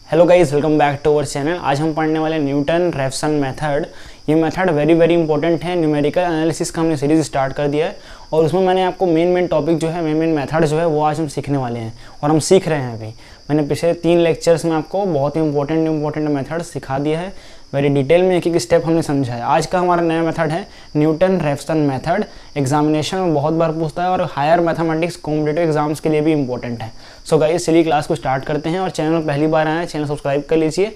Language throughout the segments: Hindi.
Hello guys, welcome back to our channel. आज हम पढ़ने वाले न्यूटन रेफसन मेथड। ये मेथड वेरी इंपॉर्टेंट है। न्यूमेरिकल एनालिसिस का हमने सीरीज स्टार्ट कर दिया है और उसमें मैंने आपको मेन टॉपिक जो है, मेन मेथड जो है वो आज हम सीखने वाले हैं और हम सीख रहे हैं अभी। मैंने पिछले 3 लेक्चर्स में आपको बहुत ही इंपॉर्टेंट मेथड सिखा दिया है। वेरी डिटेल में एक स्टेप हमने समझा है। आज का हमारा नया मेथड है न्यूटन रेफसन मेथड। एग्जामिनेशन में बहुत बार पूछता है और हायर मैथमेटिक्स कॉम्पिटिटिव एग्जाम्स के लिए भी इंपॉर्टेंट है। सो गाइस, चलिए क्लास को स्टार्ट करते हैं। और चैनल में पहली बार आए हैं, चैनल सब्सक्राइब कर लीजिए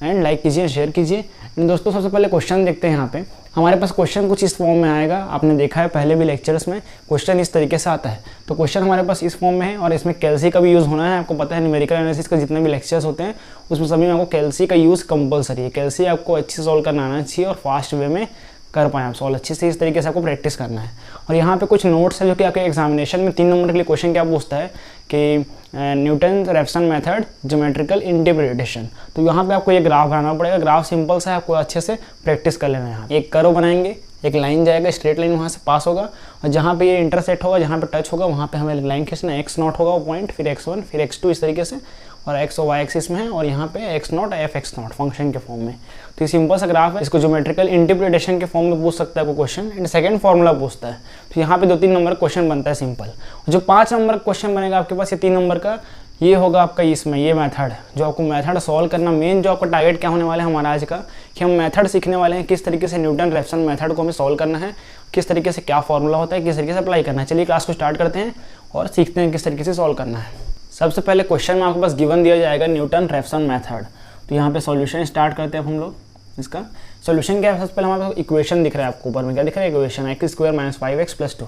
एंड लाइक कीजिए, शेयर कीजिए। दोस्तों, सबसे पहले क्वेश्चन देखते हैं। यहाँ पे हमारे पास क्वेश्चन कुछ इस फॉर्म में आएगा। आपने देखा है पहले भी लेक्चर्स में क्वेश्चन इस तरीके से आता है। तो क्वेश्चन हमारे पास इस फॉर्म में है और इसमें कैलसी का भी यूज़ होना है। आपको पता है न्यूमेरिकल एनालिसिस का जितने भी लेक्चर्स होते हैं उसमें सभी में आपको कैलसी का यूज़ कंपलसरी है। कैलसी आपको अच्छे से सॉल्व करना आना चाहिए और फास्ट वे में कर पाएँ आप सॉल्व अच्छे से। इस तरीके से आपको प्रैक्टिस करना है। और यहाँ पे कुछ नोट्स है जो कि आपके एग्जामिनेशन में 3 नंबर के लिए क्वेश्चन क्या पूछता है कि Newton Raphson method geometrical interpretation. तो यहाँ पे आपको ये ग्राफ बनाना पड़ेगा। ग्राफ सिंपल सा है, आपको अच्छे से प्रैक्टिस कर लेना है। यहाँ एक कर्व बनाएंगे, एक लाइन जाएगा, स्ट्रेट लाइन वहाँ से पास होगा और जहाँ पे ये इंटरसेक्ट होगा, जहाँ पे टच होगा वहाँ पे हमें लाइन खींचना। x0 होगा वो पॉइंट, फिर x1, फिर x2 इस तरीके से, और x और y एक्सिस में है और यहाँ पे x0 f(x0) फंक्शन के फॉर्म में। तो ये सिंपल सा ग्राफ है। इसको ज्योमेट्रिकल इंटरप्रिटेशन के फॉर्म में पूछ सकता है कोई क्वेश्चन। एंड सेकंड फॉर्मूला पूछता है। तो यहाँ पे 2-3 नंबर क्वेश्चन बनता है सिंपल। जो 5 नंबर क्वेश्चन बनेगा आपके पास, ये 3 नंबर का ये होगा आपका इसमें ये मेथड। जो आपको मेथड सॉल्व करना, मेन जो आपका टारगेट क्या होने वाला है हमारा आज का, कि हम मेथड सीखने वाले हैं किस तरीके से न्यूटन रेफसन मेथड को हमें सॉल्व करना है, किस तरीके से क्या फॉर्मूला होता है, किस तरीके से अप्लाई करना है। चलिए क्लास को स्टार्ट करते हैं और सीखते हैं किस तरीके से सॉल्व करना है। सबसे पहले क्वेश्चन में आपके पास गिवन दिया जाएगा न्यूटन रेफसन मेथड। तो यहाँ पे सॉल्यूशन स्टार्ट करते हैं हम लोग। इसका सॉल्यूशन क्या है, सबसे पहले हमारे पास इक्वेशन दिख रहा है आपको ऊपर में। क्या दिख रहा है? Equation x² - 5x + 2।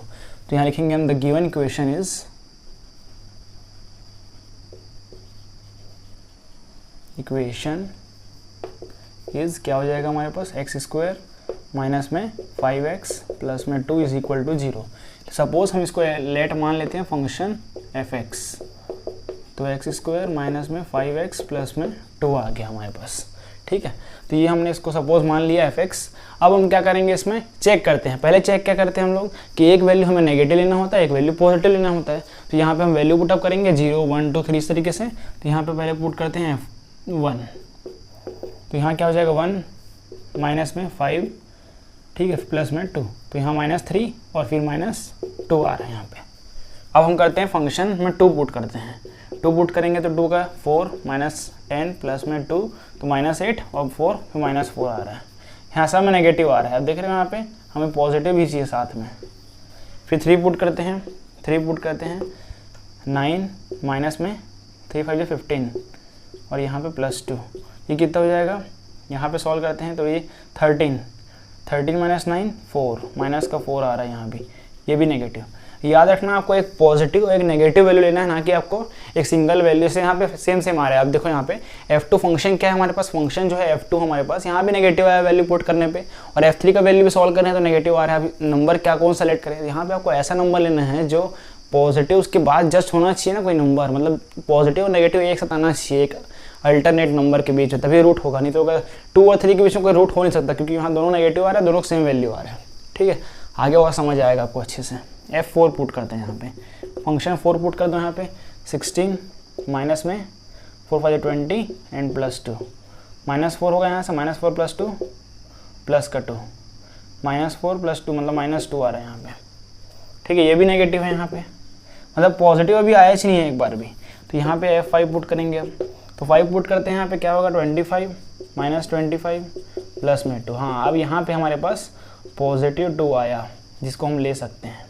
तो यहाँ लिखेंगे हम द गिवन इक्वेशन इज क्या हो जाएगा हमारे पास, x² माइनस में 5x प्लस में 2 इज इक्वल टू 0। सपोज हम इसको लेट मान लेते हैं फंक्शन fx। तो x² माइनस में 5x प्लस में 2 आ गया हमारे पास। ठीक है, तो ये हमने इसको सपोज मान लिया fx। अब हम क्या करेंगे, इसमें चेक करते हैं। पहले चेक क्या करते हैं हम लोग कि एक वैल्यू हमें नेगेटिव लेना होता है, एक वैल्यू पॉजिटिव लेना होता है। तो यहाँ पे हम वैल्यू पुटअप करेंगे 0, 1, 2, 3 इस तरीके से। तो यहाँ पे पहले पुट करते हैं 1। तो यहाँ क्या हो जाएगा, 1 माइनस में 5, ठीक है, प्लस में 2। तो यहाँ -3 और फिर -2 आ रहा है यहाँ पे। अब हम करते हैं फंक्शन में 2 पुट करते हैं। 2 पुट करेंगे तो 2 का 4 -10 प्लस में 2 तो -8 और 4 फिर -4 आ रहा है। यहाँ से हमें नेगेटिव आ रहा है। अब देख रहे हैं यहाँ पे हमें पॉजिटिव भी चाहिए साथ में। फिर 3 पुट करते हैं। 3 पुट करते हैं 9 माइनस में 3 5 15 और यहाँ पे +2। ये कितना हो जाएगा, यहाँ पे सॉल्व करते हैं तो ये 13 - 9 4 माइनस का 4 आ रहा है यहाँ भी, ये भी नेगेटिव। याद रखना आपको एक पॉजिटिव और एक नेगेटिव वैल्यू लेना है, ना कि आपको एक सिंगल वैल्यू से। यहाँ पे सेम आ रहा है। आप देखो यहाँ पे f2 फंक्शन क्या है हमारे पास, फंक्शन जो है f2 हमारे पास यहाँ भी नेगेटिव आया वैल्यू पुट करने पे, और f3 का वैल्यू भी सॉल्व करना है तो नेगेटिव आ रहा है। अभी नंबर क्या कौन सेलेक्ट करें, यहाँ पे आपको ऐसा नंबर लेना है जो पॉजिटिव उसके बाद जस्ट होना चाहिए ना कोई नंबर, मतलब पॉजिटिव और नेगेटिव एक साथ आना चाहिए, एक अल्टरनेट नंबर के बीच में, तभी रूट होगा। नहीं तो अगर 2 और 3 के बीच में कोई रूट हो नहीं सकता, क्योंकि यहाँ दोनों नेगेटिव आ रहा है, दोनों सेम वैल्यू आ रहा है। ठीक है, आगे और समझ आएगा आपको अच्छे से। f4 पुट करते हैं यहाँ पे, फंक्शन 4 पुट कर दो यहाँ पे 16 माइनस में 4 5 20 एंड +2 -4 होगा यहाँ से, -4 + 2 प्लस का 2 -4 + 2 मतलब -2 आ रहा है यहाँ पे। ठीक है, ये भी नेगेटिव है यहाँ पे, मतलब पॉजिटिव अभी आया ही नहीं है एक बार भी। तो यहाँ पे f5 पुट करेंगे। अब तो 5 पुट करते हैं यहाँ पे, क्या होगा 25 -25 प्लस में 2। हाँ, अब यहाँ पे हमारे पास पॉजिटिव 2 आया जिसको हम ले सकते हैं।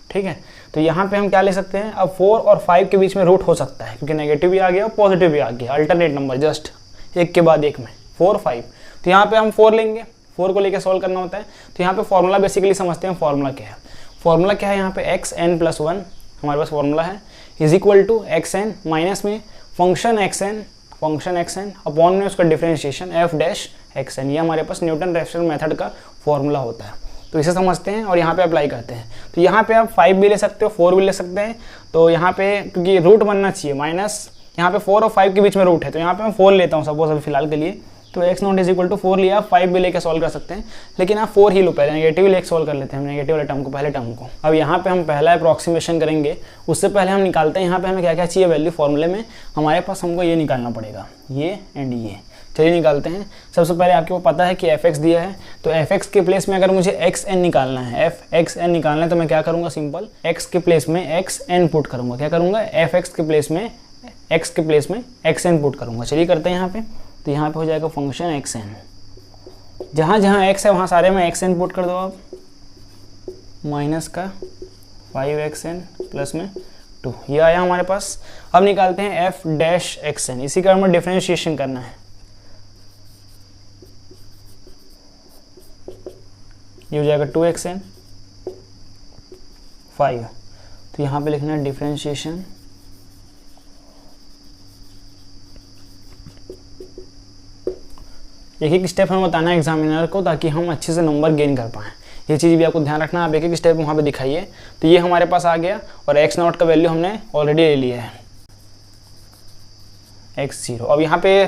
ठीक है, तो यहाँ पे हम क्या ले सकते हैं, अब 4 और 5 के बीच में रूट हो सकता है, क्योंकि नेगेटिव भी आ गया और पॉजिटिव भी आ गया, अल्टरनेट नंबर जस्ट एक के बाद एक में 4 5। तो यहाँ पे हम 4 लेंगे, 4 को लेकर सॉल्व करना होता है। तो यहाँ पे फॉर्मूला बेसिकली समझते हैं। फॉर्मूला क्या है, फॉर्मूला क्या है यहाँ पे, xn + 1 हमारे पास फॉर्मूला है, is equal to xn minus में फंक्शन xn अपॉन में उसका डिफरेंशिएशन f'(xn). ये हमारे पास न्यूटन रेफसन मेथड का फॉर्मूला होता है। तो इसे समझते हैं और यहाँ पे अप्लाई करते हैं। तो यहाँ पे आप 5 भी ले सकते हो, 4 भी ले सकते हैं। तो यहाँ पे क्योंकि रूट बनना चाहिए, माइनस यहाँ पे 4 और 5 के बीच में रूट है, तो यहाँ पे मैं 4 लेता हूँ सपोज अभी फिलहाल के लिए। तो x naught is equal to 4 लिया, 5 भी लेके सॉल्व कर सकते हैं, लेकिन आप 4 ही लो पहले, नेगेटिव लेके सॉल्व कर लेते हैं हम नेगेटिव वाले टर्म को, पहले टर्म को। अब यहाँ पे हम पहला अप्रॉक्सीमेशन करेंगे, उससे पहले हम निकालते हैं यहाँ पे हमें क्या क्या चाहिए वैल्यू फॉर्मूले में। हमारे पास हमको ये निकालना पड़ेगा, ये एंड ये। चलिए निकालते हैं। सबसे पहले आपको पता है कि fx दिया है, तो fx के प्लेस में अगर मुझे xn निकालना है, fxn निकालना है, तो मैं क्या करूँगा, सिंपल x के प्लेस में xn पुट करूँगा। क्या करूँगा, fx के प्लेस में x के प्लेस में xn पुट करूँगा। चलिए करते हैं यहाँ पे। तो यहाँ पे हो जाएगा फंक्शन xn, जहाँ जहाँ x है वहाँ सारे में xn पुट कर दो आप, माइनस का 5xn प्लस में 2, ये आया हमारे पास। अब निकालते हैं f डैश xn, इसी का हमें डिफरेंशिएशन करना है। ये हो जाएगा 2xn 5, तो यहाँ पे लिखना है डिफरेंशिएशन एक स्टेप हमें बताना है एग्जामिनर को, ताकि हम अच्छे से नंबर गेन कर पाएँ। ये चीज़ भी आपको ध्यान रखना, आप एक स्टेप वहाँ पे दिखाइए। तो ये हमारे पास आ गया और x नॉट का वैल्यू हमने ऑलरेडी ले लिया है x0। अब यहाँ पे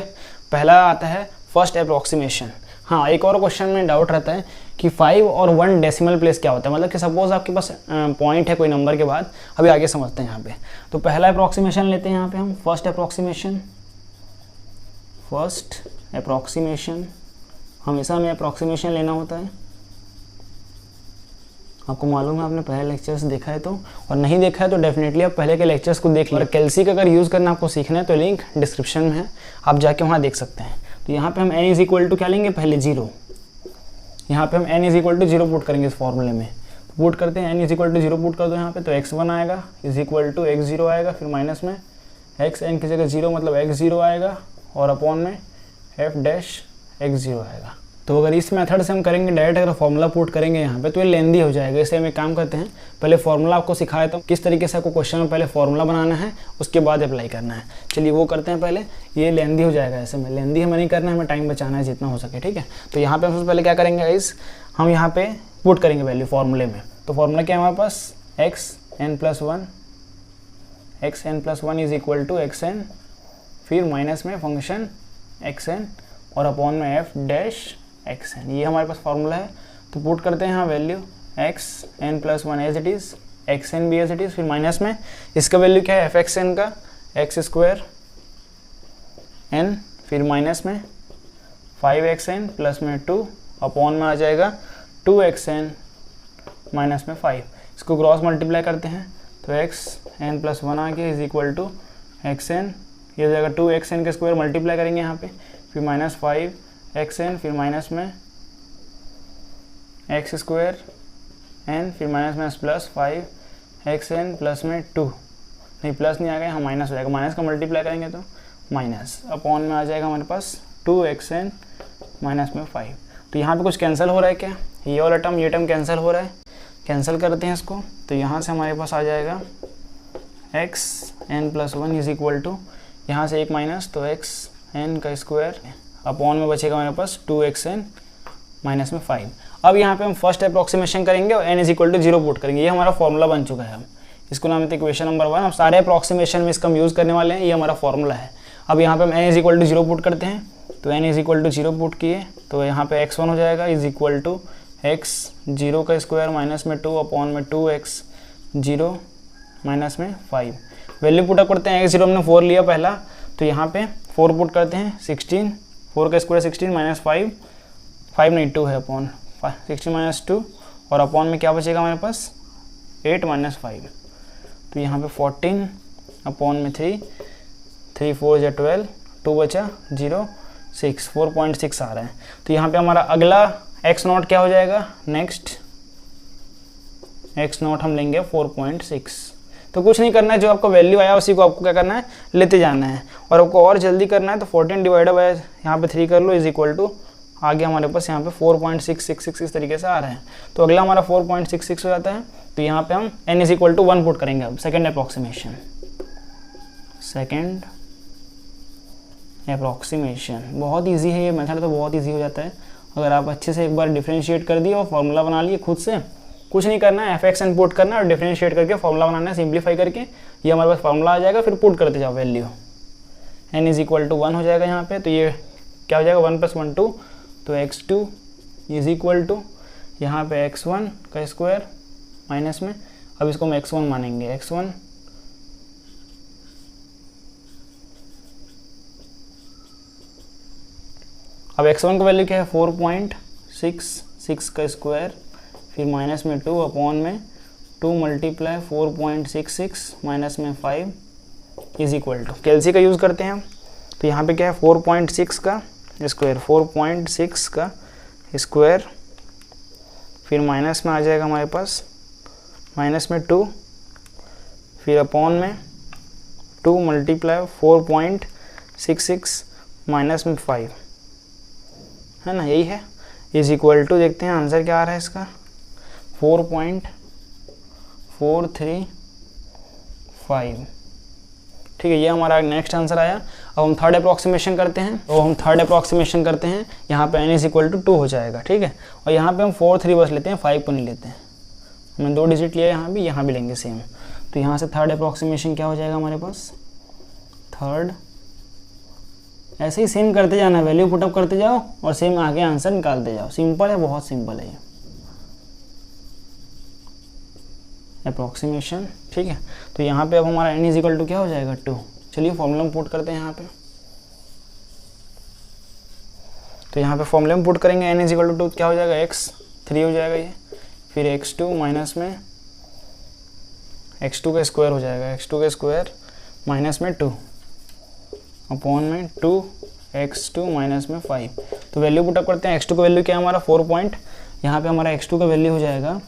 पहला आता है फर्स्ट अप्रॉक्सीमेशन। हाँ, एक और क्वेश्चन में डाउट रहता है कि 5 और 1 डेसिमल प्लेस क्या होता है, मतलब कि सपोज आपके पास पॉइंट है कोई नंबर के बाद। अभी आगे समझते हैं यहाँ पे। तो पहला अप्रॉक्सीमेशन लेते हैं यहाँ पे हम, फर्स्ट अप्रॉक्सीमेशन। हमेशा हमें अप्रॉक्सीमेशन लेना होता है, आपको मालूम है, आपने पहले लेक्चर्स देखा है तो, और नहीं देखा है तो डेफिनेटली आप पहले के लेक्चर्स को देख लें। और कैलसी का अगर यूज़ करना आपको सीखना है तो लिंक डिस्क्रिप्शन में है, आप जाके वहाँ देख सकते हैं। तो यहाँ पे हम n इज इक्वल टू क्या लेंगे, पहले 0। यहाँ पे हम n is equal to 0 put करेंगे इस फॉर्मूले में। तो पुट करते हैं, n is equal to 0 put कर दो यहाँ पे, तो x1 आएगा इज इक्वल टू x0 आएगा, फिर माइनस में xn की जगह 0 मतलब x0 आएगा, और अपॉन में f डैश x0 आएगा। तो अगर इस मेथड से हम करेंगे डायरेक्ट, अगर फॉर्मूला पुट करेंगे यहाँ पे, तो ये लेंदी हो जाएगा। इसलिए हम एक काम करते हैं, पहले फॉर्मूला आपको सिखाया तो किस तरीके से आपको क्वेश्चन में पहले फॉर्मूला बनाना है, उसके बाद अप्लाई करना है। चलिए वो करते हैं पहले, ये लेंदी हो जाएगा। ऐसे में लेंदी हमें नहीं करना है, हमें टाइम बचाना है जितना हो सके, ठीक है। तो यहाँ पे हम सबसे पहले क्या करेंगे गाइस, हम यहाँ पे पुट करेंगे वैल्यू फॉर्मूले में। तो फॉर्मूला क्या है हमारे पास, xn plus 1 is equal to xn, फिर माइनस में फंक्शन xn और अपॉन में f डैश xn, ये हमारे पास फार्मूला है। तो पुट करते हैं यहाँ value xn plus 1 as it is, xn भी एज इट इज़, फिर माइनस में इसका वैल्यू क्या है, fxn का x स्क्वायर n, फिर माइनस में 5xn प्लस में 2, अपॉन में आ जाएगा 2xn माइनस में 5। इसको क्रॉस मल्टीप्लाई करते हैं तो xn प्लस 1 आ गया इज इक्वल टू xn, ये हो जाएगा 2xn के स्क्वायर मल्टीप्लाई करेंगे यहाँ पे, फिर माइनस 5xn, फिर माइनस में x स्क्वायर n, फिर माइनस में प्लस 5xn प्लस में 2, नहीं प्लस नहीं आ गया, यहाँ माइनस हो जाएगा, माइनस का मल्टीप्लाई करेंगे तो माइनस, अपॉन में आ जाएगा हमारे पास 2xn माइनस में 5। तो यहाँ पे कुछ कैंसिल हो रहा है क्या, ये वाला टर्म ये टर्म कैंसिल हो रहा है, कैंसिल करते हैं इसको। तो यहाँ से हमारे पास आ जाएगा xn plus 1 is equal to, यहाँ से एक माइनस तो xn का स्क्वायर, अपॉन में बचेगा हमारे पास 2xn माइनस में 5। अब यहाँ पे हम फर्स्ट अप्रॉक्सीमेशन करेंगे और n is equal to 0 put करेंगे। ये हमारा फॉर्मूला बन चुका है, हम इसको नाम देते हैं इक्वेशन नंबर 1। अब सारे अप्रॉक्सीमेशन में इसका हम यूज़ करने वाले हैं, ये हमारा फॉर्मूला है। अब यहाँ पे हम n is equal to 0 put करते हैं, तो n is equal to 0 put किए तो यहाँ पे x1 हो जाएगा इज इक्वल टू x0 का स्क्वायर माइनस में 2 अपॉन में 2x0 माइनस में 5। वैल्यू पुट अप करते हैं, x0 हमने 4 लिया पहला, तो यहाँ पे 4 पुट करते हैं 16, 4 का स्क्वायर 16 माइनस 5 नहीं 2 है, अपॉन 16 माइनस 2, और अपॉन में क्या बचेगा हमारे पास 8 माइनस 5, तो यहाँ पे 14 अपॉन में 3 4 या 12, 2 बचा 0 6, 4.6 आ रहा है। तो यहाँ पे हमारा अगला x नॉट क्या हो जाएगा, नेक्स्ट x नॉट हम लेंगे 4.6। तो कुछ नहीं करना है, जो आपको वैल्यू आया उसी को आपको क्या करना है, लेते जाना है। और आपको और जल्दी करना है तो 14 डिवाइडेड बाय यहाँ पे 3 कर लो इज इक्वल टू, आगे हमारे पास यहाँ पे 4.666 इस तरीके से आ रहा है। तो अगला हमारा 4.66 हो जाता है। तो यहाँ पे हम n is equal to 1 put करेंगे। अब सेकेंड अप्रॉक्सीमेशन, बहुत ईजी है ये मेथड, तो बहुत ईजी हो जाता है अगर आप अच्छे से एक बार डिफरेंशिएट कर दिए और फॉर्मूला बना लिए खुद से। कुछ नहीं करना है, fxn पुट करना है और डिफरेंशिएट करके फॉर्मूला बनाना है, सिंप्लीफाई करके ये हमारे पास फॉर्मूला आ जाएगा। फिर पुट करते जाओ value, n is equal to 1 हो जाएगा यहाँ पे। तो ये क्या हो जाएगा 1 + 1 2, तो x2 इज इक्वल टू यहाँ पे x1 का स्क्वायर माइनस में, अब इसको हम x1 मानेंगे, x1 अब x1 का वैल्यू क्या है 4.66 का स्क्वायर, फिर माइनस में 2 अपॉन में 2 × 4.66 माइनस में 5 इज इक्वल टू, कैलसी का यूज़ करते हैं हम, तो यहाँ पे क्या है 4.6 का स्क्वायर, 4.6 का स्क्वायर, फिर माइनस में आ जाएगा हमारे पास माइनस में 2, फिर अपॉन में 2 × 4.66 माइनस में 5, है ना, यही है, इज इक्वल टू, देखते हैं आंसर क्या आ रहा है इसका 4.435। ठीक है, ये हमारा नेक्स्ट आंसर आया। अब हम थर्ड अप्रॉक्सीमेशन करते हैं, यहाँ पे n इज इक्वल टू 2 हो जाएगा। ठीक है, और यहाँ पे हम 4 3 बस लेते हैं, 5 को नहीं लेते हैं, हमने 2 डिजिट लिया, यहाँ भी लेंगे सेम। तो यहाँ से थर्ड अप्रॉक्सीमेशन क्या हो जाएगा हमारे पास, थर्ड, ऐसे ही सेम करते जाना, वैल्यू पुटअप करते जाओ और सेम आगे आंसर निकालते जाओ, सिंपल है, बहुत सिंपल है ये अप्रॉक्सीमेशन। ठीक है, तो यहाँ पे अब हमारा n इज इक्वल टू क्या हो जाएगा 2। चलिए फॉर्मूला में पुट करते हैं यहाँ पे, तो यहाँ पे फॉर्मूला में पुट करेंगे n इज इक्वल टू 2, क्या हो जाएगा x 3 हो जाएगा ये, फिर x2 माइनस में x2 का स्क्वायर हो जाएगा, x2 का स्क्वायर माइनस में 2 अपॉन में 2x2 माइनस में 5। तो वैल्यू पुटअप करते हैं, x2 का वैल्यू क्या है हमारा 4 पॉइंट, यहाँ पे हमारा x2 का वैल्यू हो जाएगा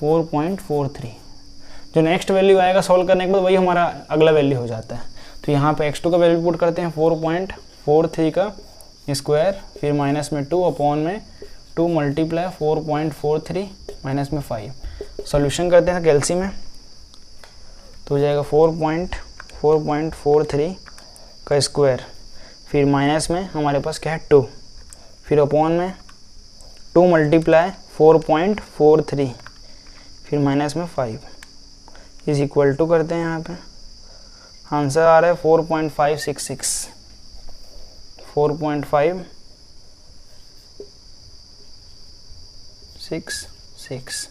4.43। जो नेक्स्ट वैल्यू आएगा सॉल्व करने के बाद वही हमारा अगला वैल्यू हो जाता है। तो यहाँ पे x2 का वैल्यू पुट करते हैं 4.43 का स्क्वायर, फिर माइनस में 2 अपॉन में 2 × 4.43 माइनस में 5। सॉल्यूशन करते हैं कैलसी में, तो हो जाएगा 4.43 का स्क्वायर, फिर माइनस में हमारे पास क्या है 2, फिर अपॉन में 2 × 4.43 फिर माइनस में 5 इज इक्वल टू करते हैं, यहाँ पे आंसर आ रहा है 4.566, 4.566।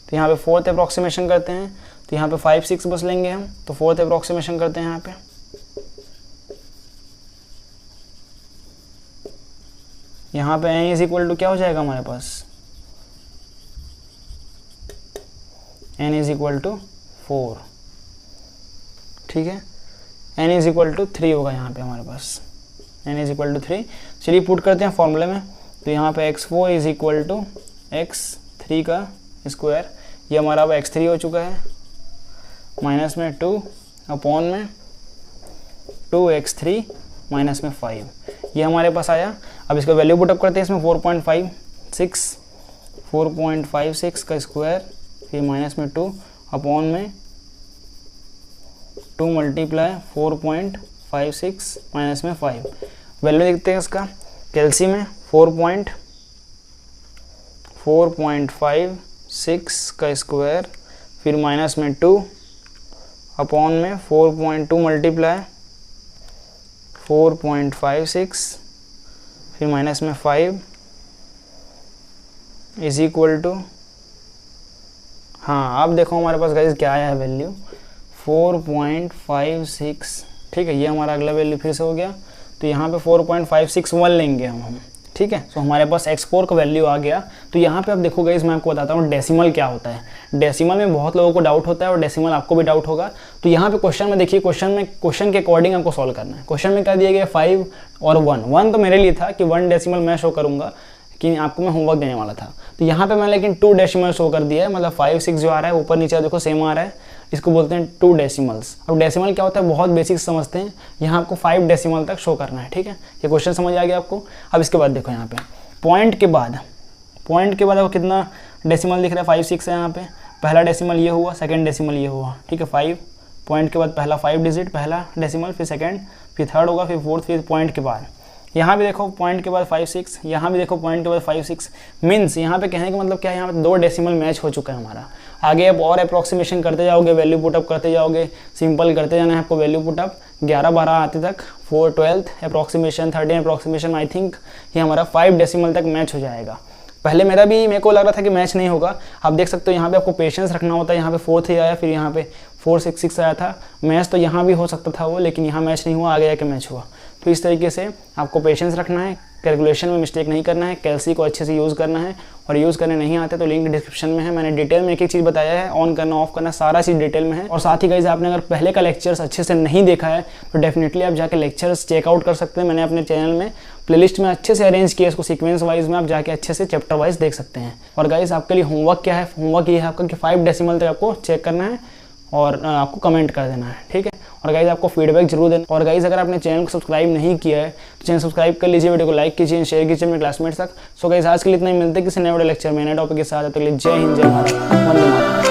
तो यहाँ पे फोर्थ अप्रॉक्सीमेशन करते हैं, तो यहाँ पे 5 6 बस लेंगे हम, तो फोर्थ अप्रॉक्सीमेशन करते हैं यहाँ पे, यहाँ पे n इज इक्वल टू क्या हो जाएगा हमारे पास, n इज इक्वल टू 4। ठीक है, n इज इक्वल टू 3 होगा यहाँ पे हमारे पास, n इज इक्वल टू 3। चलिए पुट करते हैं फॉर्मूले में, तो यहाँ पे x4 is equal to x3 का स्क्वायर, ये हमारा अब x3 हो चुका है, माइनस में 2 अपॉन में 2x3 माइनस में 5, ये हमारे पास आया। अब इसका वैल्यू पुटअप करते हैं इसमें 4.56 का स्क्वायर, फिर माइनस में 2 अपॉन में 2 × 4.56 माइनस में 5। वैल्यू देखते हैं इसका कैलसी में, 4.56 का स्क्वायर, फिर माइनस में 2 अपॉन में 4.2 × 4.56 फिर माइनस में 5 इज इक्वल टू, हाँ अब देखो हमारे पास गाइस क्या आया है वैल्यू 4.56। ठीक है, ये हमारा अगला वैल्यू फिर से हो गया, तो यहाँ पे 4.561 लेंगे हम। ठीक है, तो हमारे पास x4 का वैल्यू आ गया। तो यहाँ पे अब देखो गाइस मैं आपको बताता हूँ डेसिमल क्या होता है। डेसिमल में बहुत लोगों को डाउट होता है और डेसिमल आपको भी डाउट होगा। तो यहाँ पे क्वेश्चन में देखिए, क्वेश्चन के अकॉर्डिंग आपको सॉल्व करना है। क्वेश्चन में क्या दिया गया 5 और 1 तो मेरे लिए था कि 1 डेसिमल मैं शो करूँगा कि आपको मैं होमवर्क देने वाला था। तो यहाँ पे मैं लेकिन 2 डेसिमल शो कर दिया है, मतलब 5 6 जो आ रहा है ऊपर नीचे देखो सेम आ रहा है, इसको बोलते हैं 2 डेसिमल्स। अब डेसिमल क्या होता है बहुत बेसिक समझते हैं, यहाँ आपको 5 डेसिमल तक शो करना है। ठीक है, ये क्वेश्चन समझ आ गया आपको। अब इसके बाद देखो यहाँ पे पॉइंट के बाद आपको कितना डेसिमल दिख रहा है 5 6 है। यहाँ पे पहला डेसिमल ये हुआ, सेकंड डेसिमल ये हुआ। ठीक है, 5 पॉइंट के बाद पहला 5 डिजिट पहला डेसिमल, फिर सेकंड, फिर थर्ड होगा, फिर फोर्थ, फिर पॉइंट के बाद यहाँ भी देखो पॉइंट के बाद 5 6, यहाँ भी देखो पॉइंट के बाद 5 6। मीन्स यहाँ पे कहने का मतलब क्या है, यहाँ पे 2 डेसिमल मैच हो चुका है हमारा। आगे अब और अप्रॉक्सीमेशन करते जाओगे, वैल्यू पुटअप करते जाओगे, सिंपल करते जाना है आपको वैल्यू पुटअप 11 12 आते तक 4 12th approximation 13 approximation I think ये हमारा 5 डेसिमल तक मैच हो जाएगा। पहले मेरे को लग रहा था कि मैच नहीं होगा। आप देख सकते हो यहाँ पे आपको पेशेंस रखना होता है। यहाँ पे 4 3 आया, फिर यहाँ पे 4 6 6 आया था। मैच तो यहाँ भी हो सकता था वो, लेकिन यहाँ मैच नहीं हुआ, आगे जाके मैच हुआ। तो इस तरीके से आपको पेशेंस रखना है, कैलकुलेशन में मिस्टेक नहीं करना है, कैलसी को अच्छे से यूज़ करना है। और यूज़ करने नहीं आते तो लिंक डिस्क्रिप्शन में है, मैंने डिटेल में एक एक चीज़ बताया है, ऑन करना ऑफ करना सारा चीज़ डिटेल में है। और साथ ही गाइस आपने अगर पहले का लेक्चर्स अच्छे से नहीं देखा है तो डेफिनेटली आप जाके लेक्चर्स चेकआउट कर सकते हैं। मैंने अपने चैनल में प्लेलिस्ट में अच्छे से अरेंज किया, इसको सीक्वेंस वाइज में आप जाके अच्छे से चैप्टर वाइज देख सकते हैं। और गाइस आपके लिए होमवर्क क्या है, होमवर्क ये है आपका कि 5 डेसिमल तक आपको चेक करना है और आपको कमेंट कर देना है, ठीक है। और गाइज आपको फीडबैक जरूर देना। और गाइज अगर आपने चैनल को सब्सक्राइब नहीं किया है तो चैनल सब्सक्राइब कर लीजिए, वीडियो को लाइक कीजिए, शेयर कीजिए अपने क्लासमेट्स तक। सो गाइज आज के लिए इतना ही, मिलते हैं किसी नए वीडियो लेक्चर में नए टॉपिक के साथ। तो जय हिंद, जय भारत, वंदे मातरम।